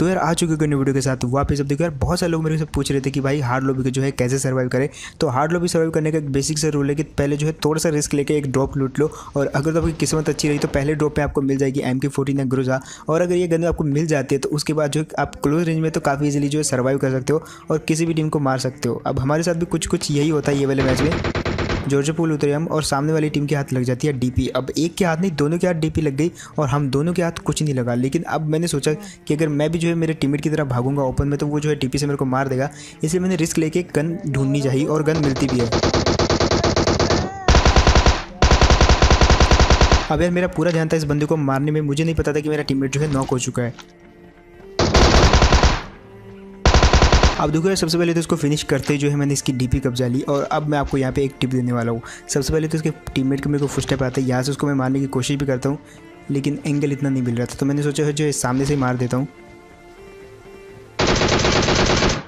तो यार आ चुके हैं वीडियो के साथ वापस। अब देखो यार बहुत सारे लोग मेरे से पूछ रहे थे कि भाई हार्ड लॉबी को जो है कैसे सर्वाइव करें। तो हार्ड लॉबी सर्वाइव करने का एक बेसिक सा रूल है कि पहले जो है थोड़ा सा रिस्क लेके एक ड्रॉप लूट लो, और अगर तो आपकी किस्मत अच्छी रही तो पहले ड्रॉप पे आपको मिल जाएगी MK14 या ग्रोजा। और अगर ये गन आपको मिल जाती है तो उसके बाद जो है आप क्लोज रेंज में तो काफ़ी इजीली जो है सर्वाइव कर सकते हो और किसी भी टीम को मार सकते हो। अब हमारे साथ भी कुछ यही होता है। ये वाले मैच में जॉर्जिया पूल उतरे हम और सामने वाली टीम के हाथ लग जाती है DP। अब एक के हाथ नहीं, दोनों के हाथ DP लग गई और हम दोनों के हाथ कुछ नहीं लगा। लेकिन अब मैंने सोचा कि अगर मैं भी जो है मेरे टीममेट की तरह भागूंगा ओपन में तो वो जो है DP से मेरे को मार देगा, इसलिए मैंने रिस्क लेके गन ढूंढनी चाहिए और गन मिलती भी है। अब यार मेरा पूरा ध्यान था इस बंदे को मारने में, मुझे नहीं पता था कि मेरा टीममेट जो है नॉक हो चुका है। अब देखो यार सबसे पहले तो इसको फिनिश करते ही जो है मैंने इसकी DP कब्जा ली। और अब मैं आपको यहाँ पे एक टिप देने वाला हूँ। सबसे पहले तो इसके टीममेट के मेरे को फुट स्टेप आता है, यहाँ से उसको मैं मारने की कोशिश भी करता हूँ लेकिन एंगल इतना नहीं मिल रहा था, तो मैंने सोचा है जो सामने से ही मार देता हूँ।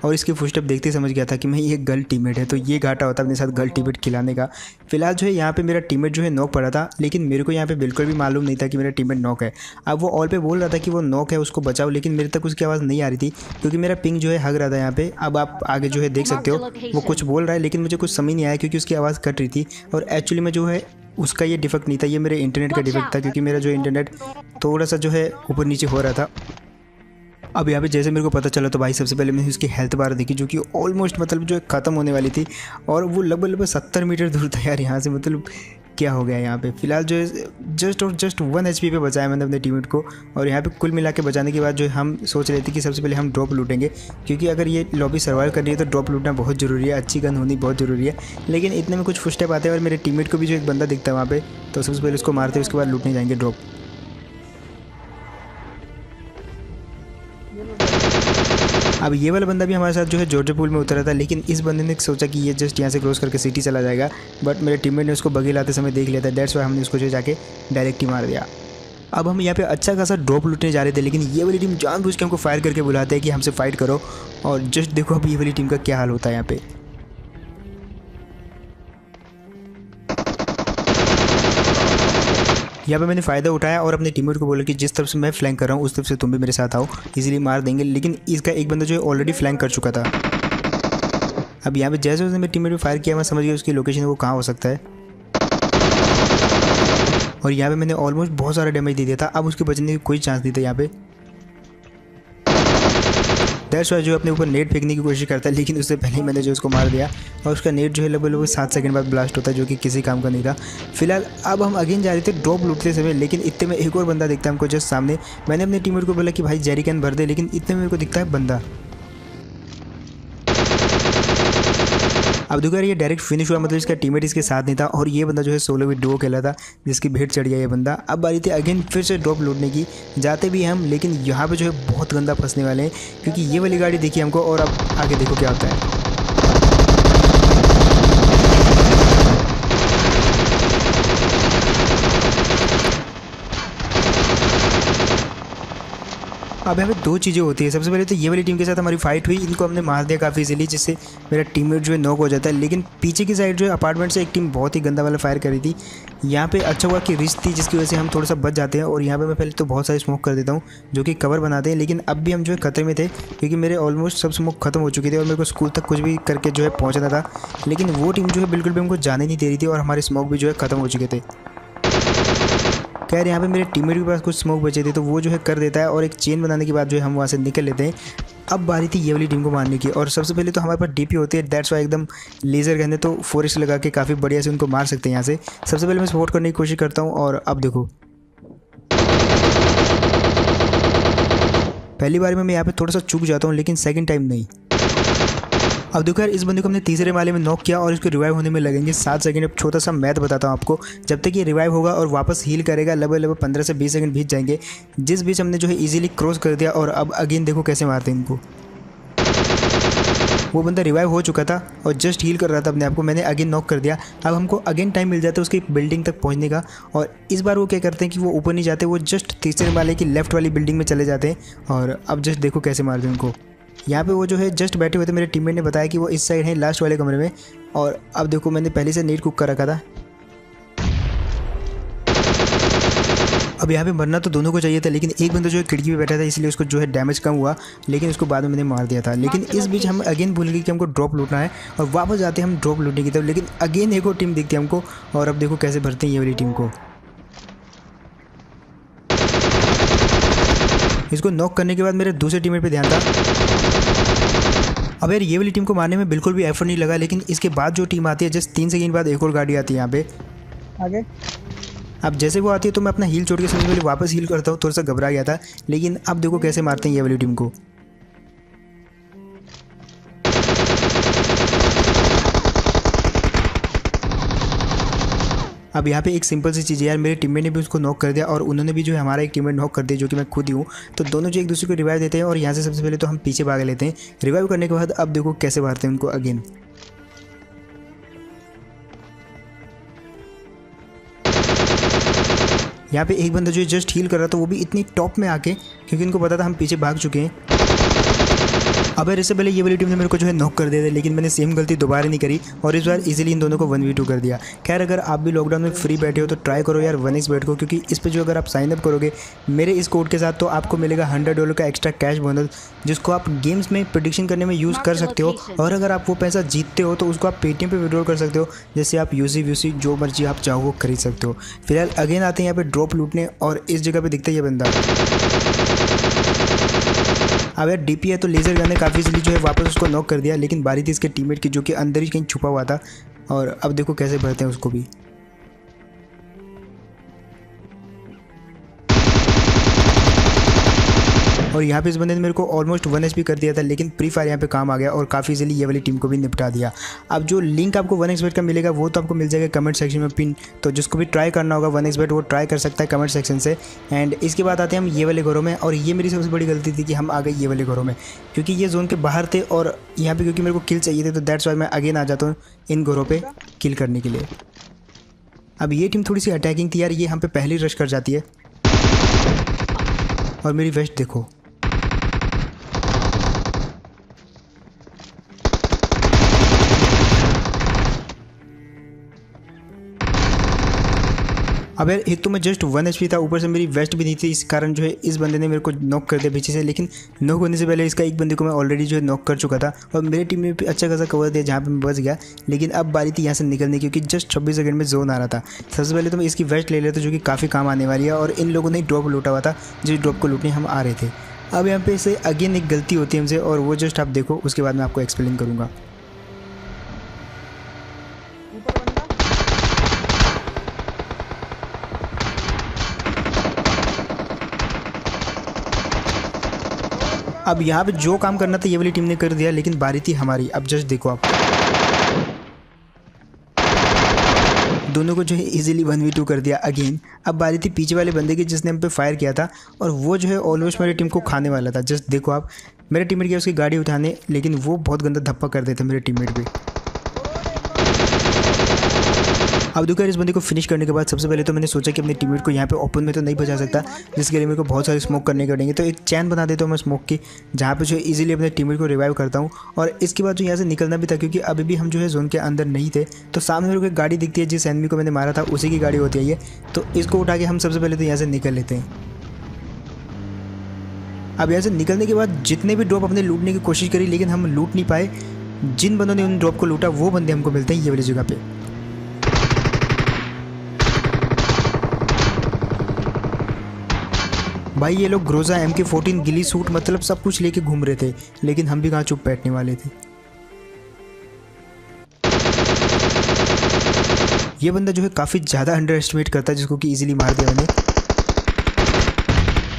और इसकी फुट स्टेप देखते ही समझ गया था कि मैं ये गर्ल टीममेट है, तो ये घाटा होता अपने साथ गर्ल टीममेट खिलाने का। फिलहाल जो है यहाँ पे मेरा टीममेट जो है नॉक पड़ा था, लेकिन मेरे को यहाँ पे बिल्कुल भी मालूम नहीं था कि मेरा टीममेट नॉक है। अब वो ऑल पे बोल रहा था कि वो नॉक है, उसको बचाओ, लेकिन मेरे तक उसकी आवाज़ नहीं आ रही थी क्योंकि मेरा पिंग जो है हग रहा था यहाँ पे। अब आप आगे जो है देख सकते हो वो कुछ बोल रहा है लेकिन मुझे कुछ समझ नहीं आया क्योंकि उसकी आवाज़ कट रही थी। और एक्चुअली में जो है उसका ये डिफेक्ट नहीं था, ये मेरे इंटरनेट का डिफेक्ट था क्योंकि मेरा जो इंटरनेट थोड़ा सा जो है ऊपर नीचे हो रहा था। अब यहाँ पे जैसे मेरे को पता चला तो भाई सबसे पहले मैंने उसकी हेल्थ बार देखी जो कि ऑलमोस्ट मतलब जो है ख़त्म होने वाली थी, और वो लगभग 70 मीटर दूर था यार यहाँ से। मतलब क्या हो गया यहाँ पे। फिलहाल जो है जस्ट 1 HP पे बचाया मैंने अपने टीममेट को। और यहाँ पे कुल मिला के बचाने के बाद जो हम सोच रहे थे कि सबसे पहले हम ड्रॉप लूटेंगे, क्योंकि अगर ये लॉबी सर्वाइव कर रही है तो ड्रॉप लूटना बहुत ज़रूरी है, अच्छी गन होनी बहुत ज़रूरी है। लेकिन इतने में कुछ फुट स्टेप आते हैं और मेरे टीममेट को भी जो एक बंदा दिखता है वहाँ पर, तो सबसे पहले उसको मारते उसके बाद लूटने जाएंगे ड्रॉप। अब ये वाला बंदा भी हमारे साथ जो है जॉर्जिया पूल में उतरा था, लेकिन इस बंदे ने सोचा कि ये जस्ट यहाँ से क्रॉस करके सिटी चला जाएगा, बट मेरे टीममेट ने उसको बगी लाते समय देख लिया था। दैट्स वाई हमने उसको जो जाके डायरेक्ट ही मार दिया। अब हम यहाँ पे अच्छा खासा ड्रॉप लूटने जा रहे थे, लेकिन ये वाली टीम जानबूझ के हमको फायर करके बुलाते हैं कि हमसे फाइट करो। और जस्ट देखो अब ये वाली टीम का क्या हाल होता है यहाँ पे। यहाँ पे मैंने फ़ायदा उठाया और अपने टीममेट को बोला कि जिस तरफ से मैं फ्लैंक कर रहा हूँ उस तरफ से तुम भी मेरे साथ आओ, इजीली मार देंगे। लेकिन इसका एक बंदा जो है ऑलरेडी फ्लैंक कर चुका था। अब यहाँ पे जैसे उसने मेरे टीममेट पे फायर किया मैं समझ गया उसकी लोकेशन वो कहाँ हो सकता है। और यहाँ पे मैंने ऑलमोस्ट बहुत सारा डैमेज दे दिया था, अब उसके बचने की कोई चांस नहीं था यहाँ पे। दैट्स वाई जो अपने ऊपर नेट फेंकने की कोशिश करता है, लेकिन उससे पहले ही मैंने जो उसको मार दिया। और उसका नेट जो है लगभग 7 सेकंड बाद ब्लास्ट होता है, जो कि किसी काम का नहीं था। फिलहाल अब हम अगेन जा रहे थे ड्रॉप लूटते समय, लेकिन इतने में एक और बंदा दिखता है हमको जस्ट सामने। मैंने अपने टीममेट को बोला कि भाई जेरी कैन भर दे, लेकिन इतने में मेरे को दिखता है बंदा। अब देखो यार ये डायरेक्ट फिनिश हुआ, मतलब इसका टीममेट इसके साथ नहीं था और ये बंदा जो है सोलो भी डुओ खेला था जिसकी भेंट चढ़ गया ये बंदा। अब बारी थी अगेन फिर से ड्रॉप लूटने की, जाते भी हम, लेकिन यहाँ पे जो है बहुत गंदा फंसने वाले हैं क्योंकि ये वाली गाड़ी देखी हमको। और अब आगे देखो क्या होता है। अब यहाँ पे 2 चीज़ें होती है। सबसे पहले तो ये वाली टीम के साथ हमारी फाइट हुई, इनको हमने मार दिया काफ़ी इजीली, जिससे मेरा टीममेट जो है नॉक हो जाता है। लेकिन पीछे की साइड जो है अपार्टमेंट से एक टीम बहुत ही गंदा वाला फायर कर रही थी। यहाँ पे अच्छा हुआ कि रिस्क थी जिसकी वजह से हम थोड़ा सा बच जाते हैं। और यहाँ पे मैं पहले तो बहुत सारी स्मोक कर देता हूँ जो कि कवर बनाते हैं, लेकिन अब भी हम जो है खतरे में थे क्योंकि मेरे ऑलमोस्ट सब स्मोक खत्म हो चुकी थी और मेरे को स्कूल तक कुछ भी करके जो है पहुँचना था। लेकिन वो टीम जो है बिल्कुल भी हमको जाने नहीं दे रही थी और हमारे स्मोक भी जो है ख़त्म हो चुके थे। खैर यहाँ पे मेरे टीममेट के पास कुछ स्मोक बचे थे तो वो जो है कर देता है और एक चेन बनाने के बाद जो है हम वहाँ से निकल लेते हैं। अब बारी थी ये वाली टीम को मारने की, और सबसे पहले तो हमारे पास DP होती है। दैट्स वाई एकदम लेज़र गन है तो फोरेस्ट लगा के काफ़ी बढ़िया से उनको मार सकते हैं यहाँ से। सबसे पहले मैं सपोर्ट करने की कोशिश करता हूँ। और अब देखो पहली बार में मैं यहाँ पे थोड़ा सा चूक जाता हूँ, लेकिन सेकंड टाइम नहीं। अब देखो यार इस बंदे को हमने तीसरे माले में नॉक किया और इसको रिवाइव होने में लगेंगे 7 सेकंड। अब छोटा सा मैथ बताता हूँ आपको, जब तक ये रिवाइव होगा और वापस हील करेगा लगभग 15 से 20 सेकंड बीत जाएंगे, जिस बीच हमने जो है इजीली क्रॉस कर दिया। और अब अगेन देखो कैसे मारते हैं इनको। वो बंदा रिवाइव हो चुका था और जस्ट हील कर रहा था अपने आप को, मैंने अगेन नॉक कर दिया। अब हमको अगेन टाइम मिल जाता है उसकी बिल्डिंग तक पहुंचने का। और इस बार वो क्या करते हैं कि वो ऊपर नहीं जाते, वो जस्ट तीसरे माले की लेफ्ट वाली बिल्डिंग में चले जाते हैं। और अब जस्ट देखो कैसे मारते हैं उनको। यहाँ पे वो जो है जस्ट बैठे हुए थे, मेरे टीममेट ने बताया कि वो इस साइड है लास्ट वाले कमरे में। और अब देखो मैंने पहले से नेट कुक कर रखा था। अब यहाँ पे मरना तो दोनों को चाहिए था, लेकिन एक बंदा जो है खिड़की पे बैठा था इसलिए उसको जो है डैमेज कम हुआ, लेकिन उसको बाद में मैंने मार दिया था। लेकिन इस बीच हम अगेन भूल गए कि हमको ड्रॉप लूटना है और वापस जाते हैं हम ड्रॉप लूटने की तरफ। लेकिन अगेन एक और टीम दिखती है हमको और अब देखो कैसे भरते हैं ये वाली टीम को। इसको नॉक करने के बाद मेरे दूसरे टीममेट पे ध्यान था। अब यार ये वाली टीम को मारने में बिल्कुल भी एफर्ट नहीं लगा, लेकिन इसके बाद जो टीम आती है जस्ट 3 सेकंड बाद एक और गाड़ी आती है यहाँ पे आगे। अब जैसे वो आती है तो मैं अपना हील छोड़ के सबसे पहले वापस हील करता हूँ, थोड़ा सा घबरा गया था। लेकिन अब देखो कैसे मारते हैं ये वाली टीम को। अब यहाँ पे एक सिंपल सी चीज़ है यार, मेरे टीममेट ने भी उसको नॉक कर दिया और उन्होंने भी जो है हमारा एक टीममेट नॉक कर दिया जो कि मैं खुद ही हूँ। तो दोनों जो एक दूसरे को रिवाइव देते हैं और यहाँ से सबसे पहले तो हम पीछे भाग लेते हैं। रिवाइव करने के बाद अब देखो कैसे मारते हैं उनको अगेन। यहाँ पे एक बंदा जो जस्ट हील कर रहा था वो भी इतनी टॉप में आके, क्योंकि इनको पता था हम पीछे भाग चुके हैं। अब यार इससे पहले ये वाली टीम ने मेरे को जो है नॉक कर दिया था, लेकिन मैंने सेम गलती दोबारा नहीं करी और इस बार इजीली इन दोनों को 1v2 कर दिया। खैर अगर आप भी लॉकडाउन में फ्री बैठे हो तो ट्राई करो यार 1xbet को, क्योंकि इस पर जो अगर आप साइन अप करोगे मेरे इस कोड के साथ तो आपको मिलेगा $100 का एक्स्ट्रा कैश बोनस, जिसको आप गेम्स में प्रेडिक्शन करने में यूज़ कर सकते हो। और अगर आप वो पैसा जीतते हो तो उसको आप पेटीएम पे विड्रॉल कर सकते हो, जैसे आप यूसी जो मर्जी आप चाहो वो खरीद सकते हो। फिलहाल अगेन आते हैं यहाँ पे ड्रॉप लूटने और इस जगह पे दिखता है ये बंदा। अब यार डीपी है तो लेज़र गन ने काफ़ी इजीली जो है वापस उसको नॉक कर दिया, लेकिन बारी थी इसके टीममेट की जो कि अंदर ही कहीं छुपा हुआ था। और अब देखो कैसे भरते हैं उसको भी। और यहाँ पे इस बंदे ने मेरे को ऑलमोस्ट 1 HP कर दिया था, लेकिन प्री फायर यहाँ पे काम आ गया और काफ़ी इजीली ये वाली टीम को भी निपटा दिया। अब जो लिंक आपको 1xbet का मिलेगा वो तो आपको मिल जाएगा कमेंट सेक्शन में पिन, तो जिसको भी ट्राई करना होगा 1xbet वो ट्राई कर सकता है कमेंट सेक्शन से। एंड इसके बाद आते हैं हम ये वाले घरों में, और ये मेरी सबसे बड़ी गलती थी कि हम आ गए ये वाले घरों में, क्योंकि ये जोन के बाहर थे और यहाँ पर क्योंकि मेरे को किल चाहिए थे तो दैट्स वाई मैं अगेन आ जाता हूँ इन घरों पर किल करने के लिए। अब ये टीम थोड़ी सी अटैकिंग थी यार, ये हम पे पहली रश कर जाती है। और मेरी वेस्ट देखो, अब यार एक तो मैं जस्ट 1 HP था, ऊपर से मेरी वेस्ट भी नहीं थी, इस कारण जो है इस बंदे ने मेरे को नॉक कर दिया पीछे से। लेकिन नॉक होने से पहले इसका एक बंदे को मैं ऑलरेडी जो है नॉक कर चुका था और मेरी टीम में भी अच्छा खासा कवर दिया जहाँ पे मैं बच गया। लेकिन अब बारी थी यहाँ से निकलने की, क्योंकि जस्ट 26 सेकंड में जोन आ रहा था। सबसे पहले तो मैं इसकी वेस्ट ले लेता जो कि काफ़ी काम आने वाली है, और इन लोगों ने ड्रॉप लूटा हुआ था जिस ड्रॉप को लूटने हम आ रहे थे। अब यहाँ पे से अगेन एक गलती होती है हमसे और वो जस्ट आप देखो, उसके बाद मैं आपको एक्सप्लेन करूँगा। अब यहाँ पे जो काम करना था ये वाली टीम ने कर दिया, लेकिन बारी थी हमारी। अब जस्ट देखो आप, दोनों को जो है इजीली 1v2 कर दिया अगेन। अब बारी थी पीछे वाले बंदे की जिसने हम पे फायर किया था, और वो जो है ऑलमोस्ट मेरी टीम को खाने वाला था। जस्ट देखो आप, मेरे टीममेट गया उसकी गाड़ी उठाने, लेकिन वो बहुत गंदा धप्पा कर देता मेरे टीममेट पे। अब देखो इस बंदे को फिनिश करने के बाद सबसे पहले तो मैंने सोचा कि अपने टीममेट को यहाँ पे ओपन में तो नहीं बचा सकता, जिसके लिए मेरे को बहुत सारे स्मोक करने पड़ेंगे। तो एक चैन बना देता हूँ मैं स्मोक की, जहाँ पे जो है इजीली अपने टीममेट को रिवाइव करता हूँ। और इसके बाद जो यहाँ से निकलना भी था, क्योंकि अभी भी हम जो है जोन के अंदर नहीं थे। तो सामने मेरे को एक गाड़ी दिखती है, जिस एनिमी को मैंने मारा था उसी की गाड़ी होती है ये, तो इसको उठा के हम सबसे पहले तो यहाँ से निकल लेते हैं। अब यहाँ से निकलने के बाद जितने भी ड्रॉप अपने लूटने की कोशिश करी, लेकिन हम लूट नहीं पाए। जिन बंदों ने उन ड्रॉप को लूटा वो बंदे हमको मिलते हैं ये वाली जगह पे। भाई ये लोग ग्रोजा MK14 गिली सूट मतलब सब कुछ लेके घूम रहे थे, लेकिन हम भी कहाँ चुप बैठने वाले थे। ये बंदा जो है काफ़ी ज़्यादा अंडर एस्टिमेट करता है, जिसको कि इजीली मार दिया मैंने।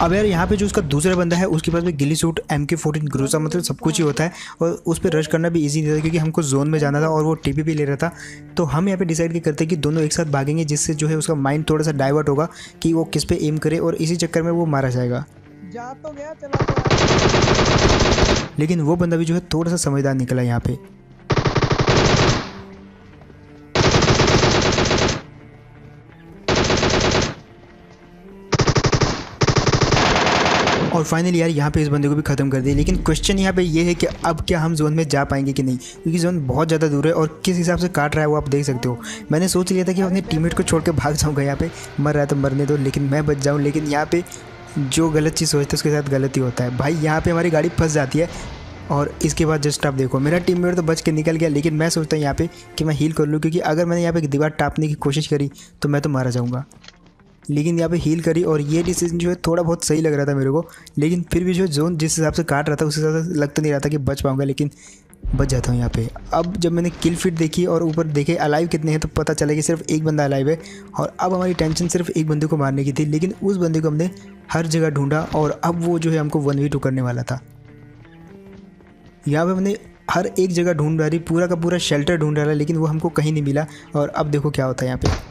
अब यार यहाँ पे जो उसका दूसरा बंदा है उसके पास में गिली सूट MK14 ग्रोजा मतलब सब कुछ ही होता है, और उस पर रश करना भी इजी नहीं था क्योंकि हमको जोन में जाना था और वो टीपी भी ले रहा था। तो हम यहाँ पे डिसाइड करते हैं कि दोनों एक साथ भागेंगे, जिससे जो है उसका माइंड थोड़ा सा डाइवर्ट होगा कि वो किस पे एम करे, और इसी चक्कर में वो मारा जाएगा। जा तो गया, चला तो। लेकिन वो बंदा भी जो है थोड़ा सा समझदार निकला यहाँ पे। और और फाइनली यार यहाँ पे इस बंदे को भी ख़त्म कर दिया। लेकिन क्वेश्चन यहाँ पे ये है कि अब क्या हम जोन में जा पाएंगे कि नहीं, क्योंकि जोन बहुत ज़्यादा दूर है और किस हिसाब से काट रहा है वो आप देख सकते हो। मैंने सोच लिया था कि अपने टीममेट को छोड़ के भाग जाऊँगा, यहाँ पे मर रहा है तो मरने दो, लेकिन मैं बच जाऊँ। लेकिन यहाँ पे जो गलत चीज़ सोचते हैं उसके साथ गलत ही होता है भाई। यहाँ पे हमारी गाड़ी फंस जाती है और इसके बाद जस्ट आप देखो मेरा टीममेट तो बच के निकल गया, लेकिन मैं सोचता हूँ यहाँ पे कि मैं हील कर लूँ, क्योंकि अगर मैंने यहाँ पे दीवार टापने की कोशिश करी तो मैं तो मारा जाऊँगा। लेकिन यहाँ पे हील करी और ये डिसीजन जो है थोड़ा बहुत सही लग रहा था मेरे को, लेकिन फिर भी जो जोन जिस हिसाब से काट रहा था उस हिसाब से लग तो नहीं रहा था कि बच पाऊँगा, लेकिन बच जाता हूँ यहाँ पे। अब जब मैंने किल फीड देखी और ऊपर देखे अलाइव कितने हैं तो पता चला कि सिर्फ एक बंदा अलाइव है। और अब हमारी टेंशन सिर्फ एक बंदे को मारने की थी, लेकिन उस बंदे को हमने हर जगह ढूंढा और अब वो जो है हमको 1v2 करने वाला था। यहाँ पे हमने हर एक जगह ढूंढ रही, पूरा का पूरा शेल्टर ढूंढ रहा, लेकिन वो हमको कहीं नहीं मिला। और अब देखो क्या होता है यहाँ पे।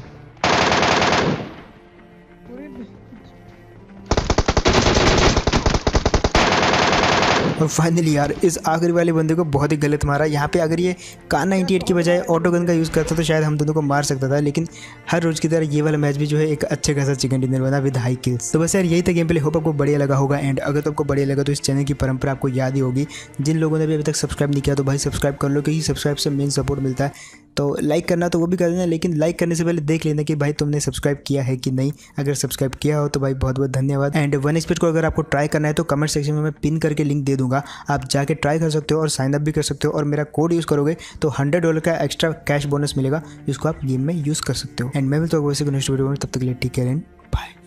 और फाइनली यार इस आखिरी वाले बंदे को बहुत ही गलत मारा। यहाँ पे अगर ये कार 98 की बजाय ऑटो गन का यूज़ करता तो शायद हम दोनों को मार सकता था, लेकिन हर रोज़ की तरह ये वाला मैच भी जो है एक अच्छे खासा चिकन डिनर बना विद हाई किल्स। तो बस यार यही था गेम प्ले। होप आपको बढ़िया लगा होगा। एंड अगर तो आपको बढ़िया लगा तो इस चैनल की परंपरा आपको याद ही होगी। जिन लोगों ने भी अभी तक सब्सक्राइब नहीं किया तो भाई सब्सक्राइब कर लो, क्योंकि सब्सक्राइब से मेन सपोर्ट मिलता है। तो लाइक करना तो वो भी कर देना, लेकिन लाइक करने से पहले देख लेना कि भाई तुमने सब्सक्राइब किया है कि नहीं। अगर सब्सक्राइब किया हो तो भाई बहुत बहुत धन्यवाद। एंड 1xbet को अगर आपको ट्राई करना है तो कमेंट सेक्शन में मैं पिन करके लिंक दे दूंगा, आप जाके ट्राई कर सकते हो और साइन अप भी कर सकते हो। और मेरा कोड यूज़ करोगे तो $100 का एक्स्ट्रा कैश बोनस मिलेगा, जिसको आप गेम में यूज़ कर सकते हो। एंड मैं भी तो वैसे नेक्स्ट वीडियो में, तब तक के लिए टेक केयर एंड बाय।